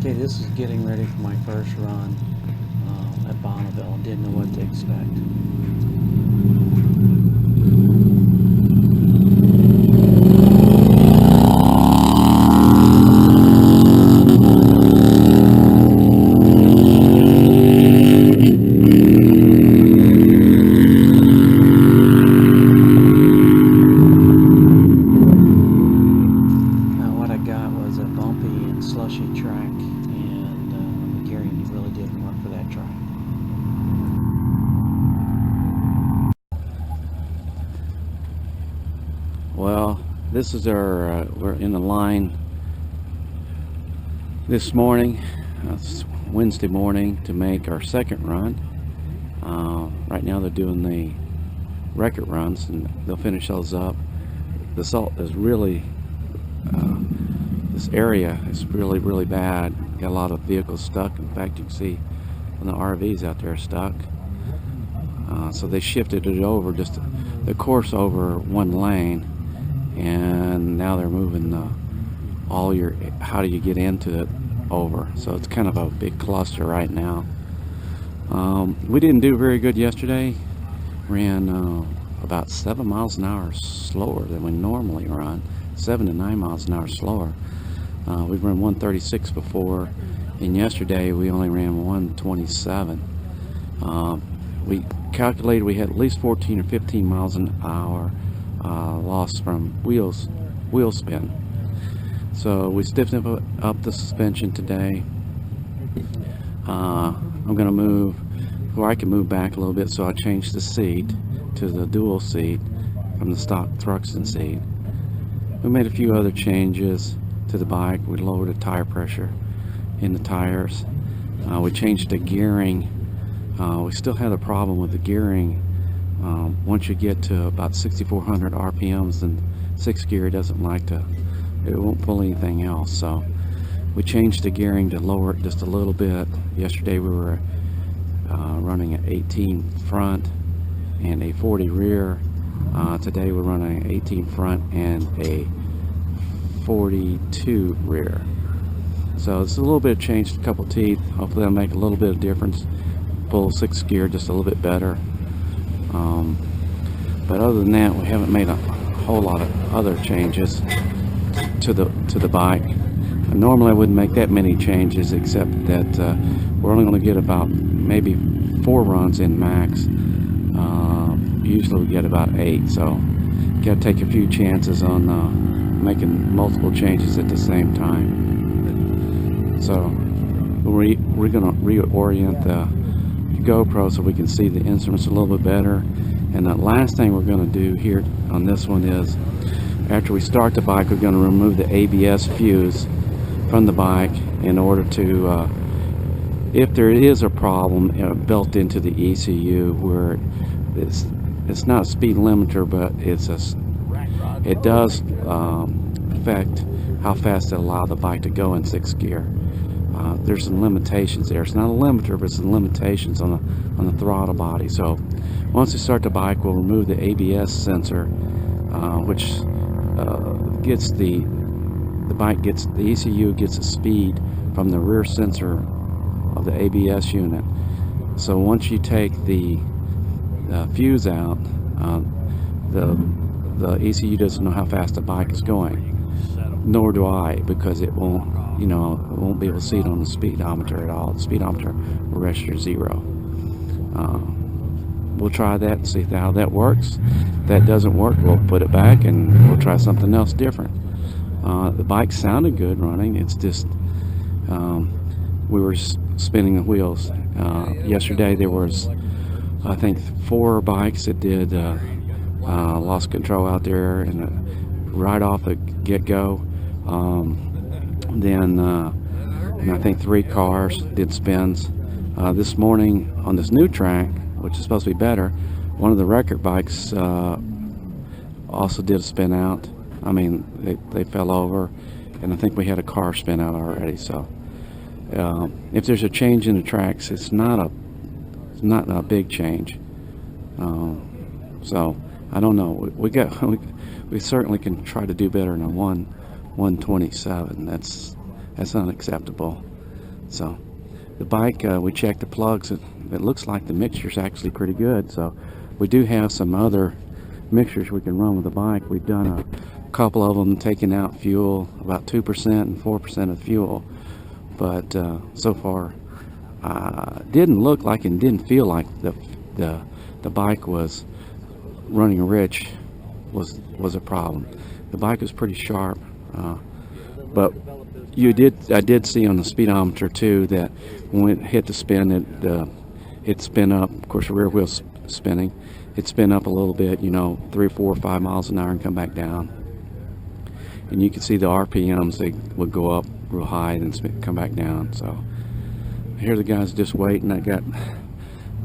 Okay, this is getting ready for my first run at Bonneville. Didn't know what to expect. What I got was a bumpy and slushy track, and the gearing really didn't work for that track. Well, this is our, we're in the line this morning, it's Wednesday morning, to make our second run. Right now they're doing the record runs, and they'll finish those up. The salt is really, this area is really bad. Got a lot of vehicles stuck. In fact, you can see on the RVs out there stuck. So they shifted it over, just the course over one lane, and now they're moving all your, how do you get into it, over. So it's kind of a big cluster right now. We didn't do very good yesterday. Ran about 7 miles an hour slower than we normally run. 7 to 9 miles an hour slower. We've run 136 before, and yesterday we only ran 127. We calculated we had at least 14 or 15 miles an hour loss from wheel spin. So we stiffened up the suspension today. I'm going to move, or I can move back a little bit, so I changed the seat to the dual seat from the stock Thruxton seat. We made a few other changes to the bike. We lowered the tire pressure in the tires. We changed the gearing. We still had a problem with the gearing. Once you get to about 6,400 RPMs, then 6th gear doesn't like to, it won't pull anything else. So we changed the gearing to lower it just a little bit. Yesterday we were running an 18 front and a 40 rear. Today we're running an 18 front and a 42 rear. So it's a little bit changed, a couple teeth. Hopefully that'll make a little bit of difference. Pull 6th gear just a little bit better. But other than that, we haven't made a whole lot of other changes to the bike. Normally I wouldn't make that many changes, except that we're only going to get about maybe 4 runs in max. Usually we get about 8, so got to take a few chances on making multiple changes at the same time. So we're going to reorient the GoPro so we can see the instruments a little bit better. And the last thing we're going to do here on this one is, after we start the bike, we're going to remove the ABS fuse from the bike in order to, if there is a problem built into the ECU where it's not a speed limiter, but it does affect how fast it allows the bike to go in 6th gear. There's some limitations there. It's not a limiter, but some limitations on the throttle body. So once we start the bike, we'll remove the ABS sensor, which gets the ECU gets a speed from the rear sensor of the ABS unit. So once you take the fuse out, the ECU doesn't know how fast the bike is going. Nor do I, because it won't, it won't be able to see it on the speedometer at all. The speedometer will register 0. We'll try that and see how that works. If that doesn't work, we'll put it back and we'll try something else different. The bike sounded good running. It's just we were spinning the wheels. Yesterday there was, I think, 4 bikes that did lost control out there, and right off the get-go. Then I think 3 cars did spins. This morning on this new track, which is supposed to be better, one of the record bikes also did a spin out. I mean, they fell over, and I think we had a car spin out already. So if there's a change in the tracks, it's not a big change. So I don't know. We certainly can try to do better than a 127. That's unacceptable. So the bike, we checked the plugs. It looks like the mixture's actually pretty good. So we do have some other mixtures we can run with the bike. We've done a couple of them taking out fuel, about 2% and 4% of fuel. But so far, didn't look like and didn't feel like the bike was running rich was a problem. The bike was pretty sharp, but I did see on the speedometer too that when it hit the spin, it spin up. Of course, the rear wheel's spinning. It spin up a little bit, 3, 4, 5 miles an hour and come back down. And you can see the RPMs, they would go up real high and then come back down. So here the guys just waiting.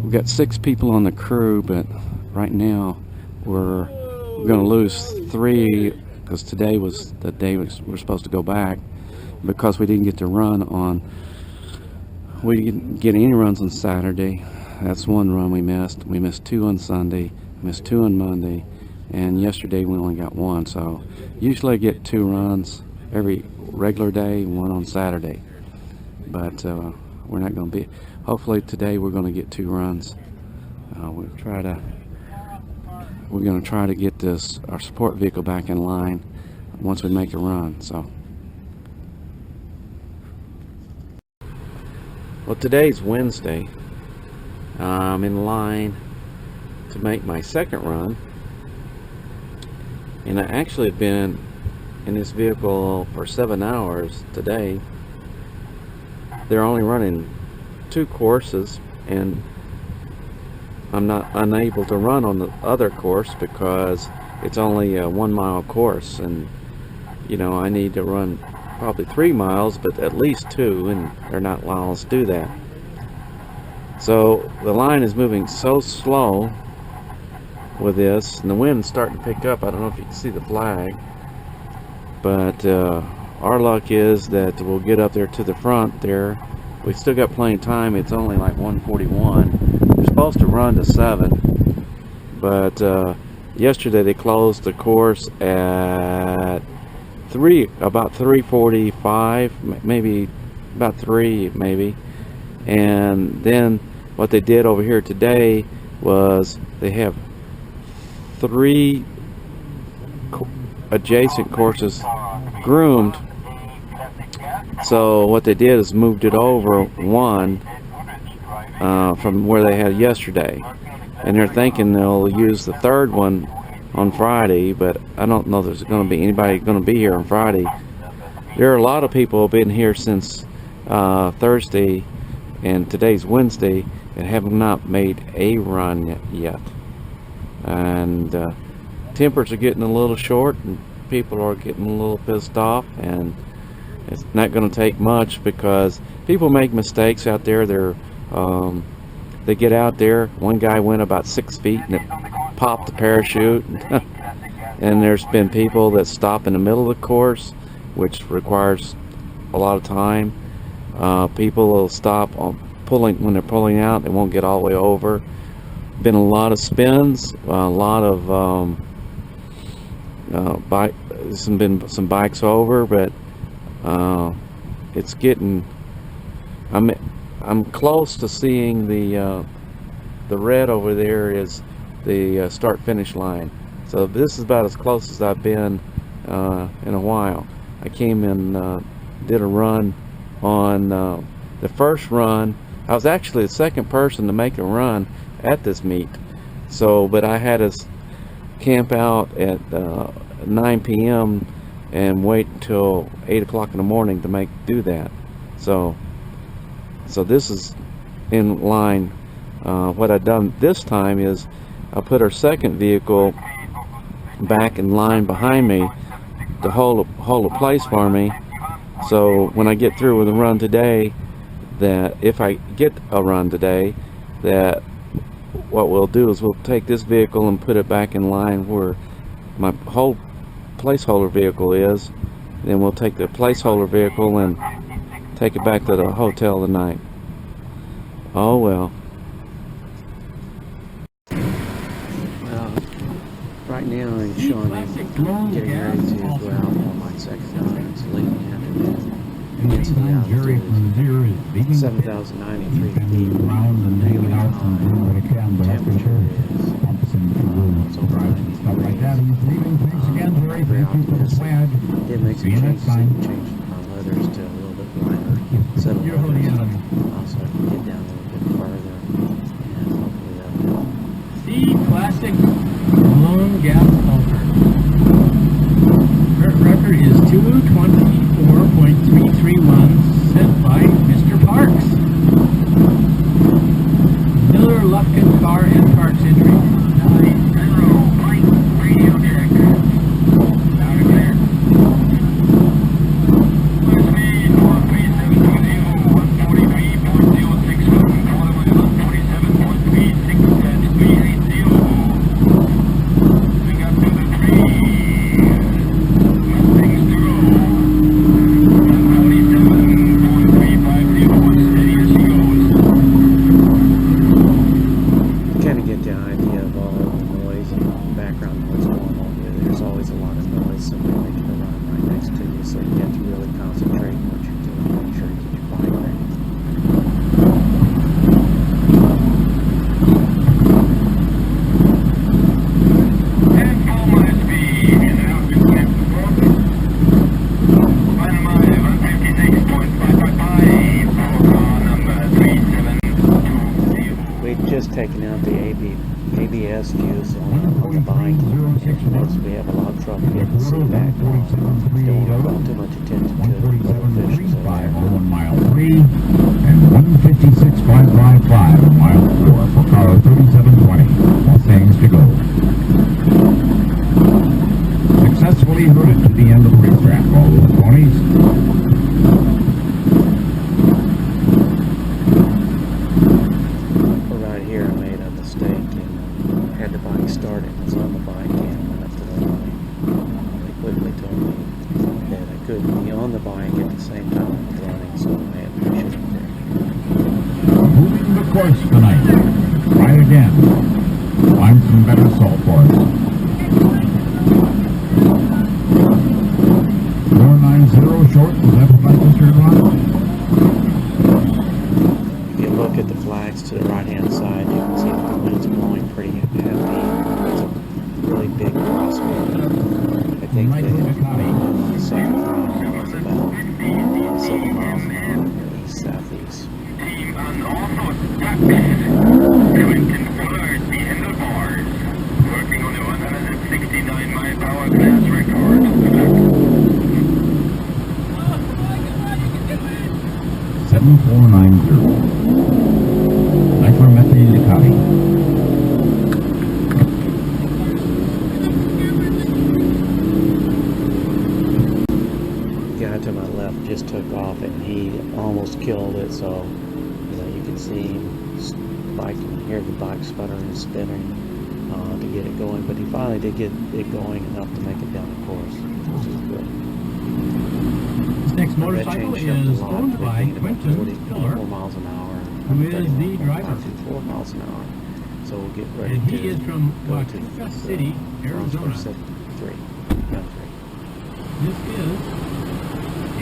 We've got 6 people on the crew, but right now we're going to lose 3 because today was the day we're supposed to go back, because we didn't get to run on. We didn't get any runs on Saturday. That's one run we missed. We missed 2 on Sunday, missed 2 on Monday, and yesterday we only got 1. So usually I get 2 runs every regular day, 1 on Saturday. But we're not going to be. Hopefully today we're going to get 2 runs. We're going to try to get our support vehicle back in line once we make a run. So, well, today's Wednesday. I'm in line to make my second run, and I actually have been in this vehicle for 7 hours today. They're only running 2 courses, and I'm not unable to run on the other course because it's only a 1 mile course, and I need to run probably 3 miles, but at least 2, and they're not allowing us to do that. So the line is moving so slow with this, and the wind's starting to pick up. I don't know if you can see the flag, but our luck is that we'll get up there to the front there. We still got plenty of time. It's only like 1:41. We're supposed to run to 7, but yesterday they closed the course at about 3:45, maybe about 3 maybe. And then what they did over here today was they have 3 adjacent courses groomed. So what they did is moved it over 1 from where they had yesterday, and they're thinking they'll use the 3rd one on Friday, but I don't know there's going to be anybody going to be here on Friday. There are a lot of people who have been here since Thursday, and today's Wednesday, and have not made a run yet. And tempers are getting a little short, and people are getting a little pissed off, and it's not going to take much because people make mistakes out there. They get out there. One guy went about 6 feet and it popped the parachute. And there's been people that stop in the middle of the course, which requires a lot of time. People will stop on when they're pulling out. They won't get all the way over. Been a lot of spins, a lot of been some bikes over, but it's getting. I'm close to seeing the red over there is the start finish line. So this is about as close as I've been in a while. I came and did a run on the first run. I was actually the second person to make a run at this meet. So, but I had us camp out at 9 p.m. and wait until 8 o'clock in the morning to do that. So this is in line. What I've done this time is I put our second vehicle back in line behind me to hold a place for me. So when I get through with a run today, that if I get a run today, that what we'll do is we'll take this vehicle and put it back in line where my whole placeholder vehicle is. Then we'll take the placeholder vehicle and take it back to the hotel tonight. Oh well. Well, right now in Shawnee, getting ready to go out on my second run. It's late in the afternoon. Jerry from Zero is beating 7,093 feet. Around and hanging out and doing what he can, but after sure, pumps and drives and stuff like that. He's leaving. Thanks again, Jerry. Thank you for the swag. Did make some changes. Changed my leathers to a little bit lighter set of leathers. Also, I can get down a little bit further, and hopefully that'll help. The classic lone gas filter. Current record is 224.331, set by Mr. Parks. Miller, Lufkin, Carr, and Parks entry. 9-0, Mike, radio check. Down and clear. West speed, 43720, 143.061, Colorado 147.36, 380. We got to the tree. Taking out the ABS fuse on the bike. We have a lot of trouble getting the seat back on. Don't want to put too much attention to it. 1 mile 3 and 156.55 mile 4 for car 3720. All things to go. Successfully routed to the end of the racetrack. All those 20s. Started, I was on the bike and went up to the line. They quickly told me that I couldn't be on the bike at the same time I was running, so I had to push it up there. Moving the course tonight. Try again. Find some better salt for us. 490 short, was that what I just heard, Ron? If you look at the flags to the right hand side, you can see that the wind's blowing pretty heavy. Really big crosswind. I think the second round was about 7 miles an hour east-southeast. Clinton Fuller, the handlebars, working on the 169-mile-per-hour class record. 7490. Nitromethane Ducati. To my left just took off and he almost killed it, so you know you can see him bike and hear the bike sputtering and spinning to get it going, but he finally did get it going enough to make it down the course, which is good. This next motorcycle is owned by Quentin Fuller, 4 miles an hour, who is the driver. 4 miles an hour. So we'll get ready and to he is from Waukesha City, Arizona. Gun 3. This is a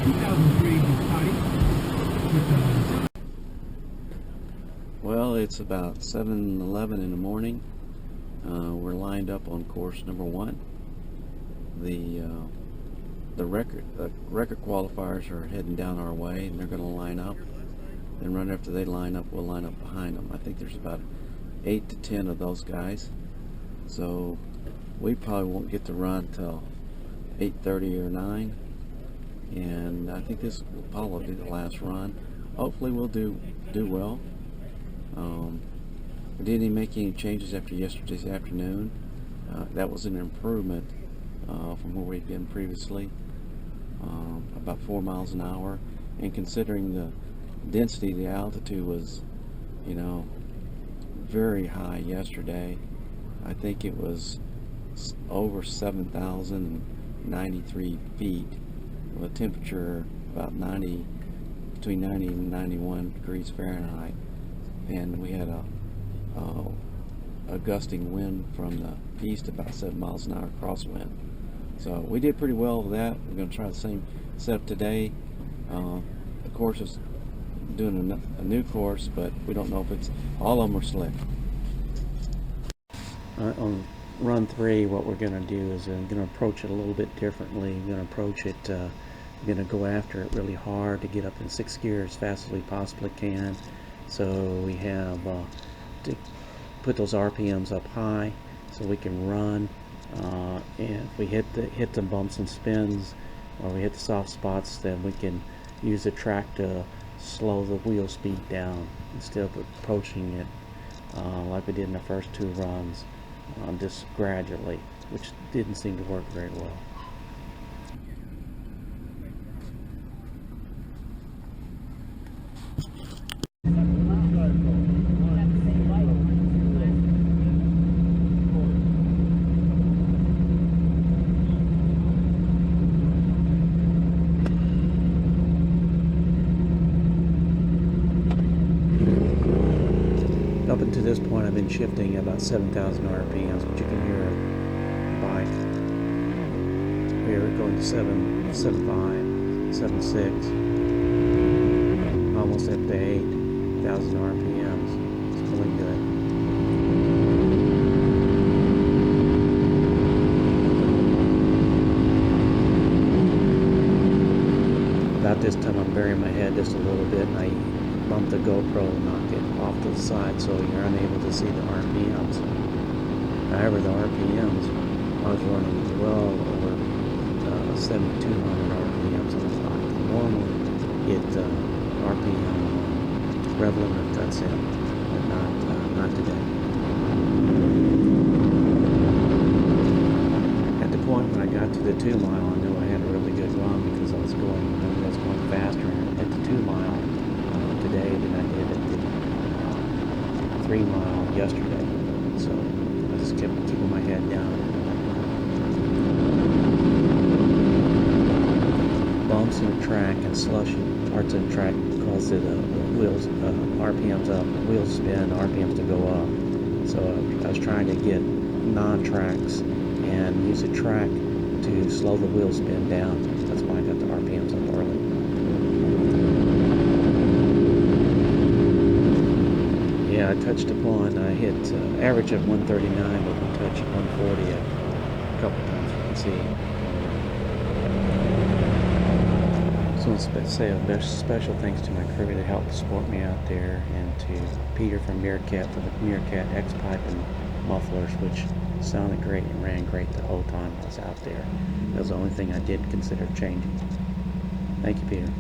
2003 Ducati with a... Well, it's about 7:11 in the morning. We're lined up on course number 1. The record qualifiers are heading down our way, and they're going to line up. Then right after they line up, we'll line up behind them. I think there's about 8 to 10 of those guys. So we probably won't get to run till 8:30 or 9. And I think this will probably be the last run. Hopefully we'll do well. We didn't make any changes after yesterday's afternoon. That was an improvement from where we've been previously, about 4 miles an hour. And considering the density, the altitude was, you know, very high yesterday. I think it was over 7,093 feet. With a temperature about between 90 and 91 degrees Fahrenheit, and we had a gusting wind from the east, about 7 miles an hour crosswind. So we did pretty well with that. We're going to try the same setup today. The course is doing a new course, but we don't know if it's all of them are slick. On run 3, what we're going to do is going to approach it a little bit differently. We're going to approach it, we're going to go after it really hard to get up in 6th gear as fast as we possibly can. So we have to put those RPMs up high so we can run. And if we hit the bumps and spins, or we hit the soft spots, then we can use the track to slow the wheel speed down instead of approaching it like we did in the first 2 runs, just gradually, which didn't seem to work very well. Up until this point, I've been shifting about 7,000 RPMs, but you can hear the bike here going to 7.5, 7.6, almost up to 8,000 RPMs. It's really good. About this time, I'm burying my head just a little bit, and I bump the GoPro and knock it off to the side so you're unable to see the RPMs. However, the RPMs, I was running well over 7,200 RPMs on the bike. Normally, it RPM rev limiter cuts in, but not today. At the point when I got to the 2 mile, I knew I had a really good run because I was going faster at the 2 mile today than I did at the 3 mile yesterday. So I just kept keeping my head down. Bumps in the track and slushy parts of the track cause the wheels RPMs up, wheels spin, RPMs to go up. So I was trying to get non-tracks and use a track to slow the wheel spin down. That's why I got the RPMs up early. Yeah, I touched upon, I hit average of 139, but we touched 140 a couple times, you can see. So I want to say a special thanks to my crew that helped support me out there, and to Peter from Meerkat for the Meerkat X-Pipe and mufflers, which sounded great and ran great the whole time I was out there. That was the only thing I did consider changing. Thank you, Peter.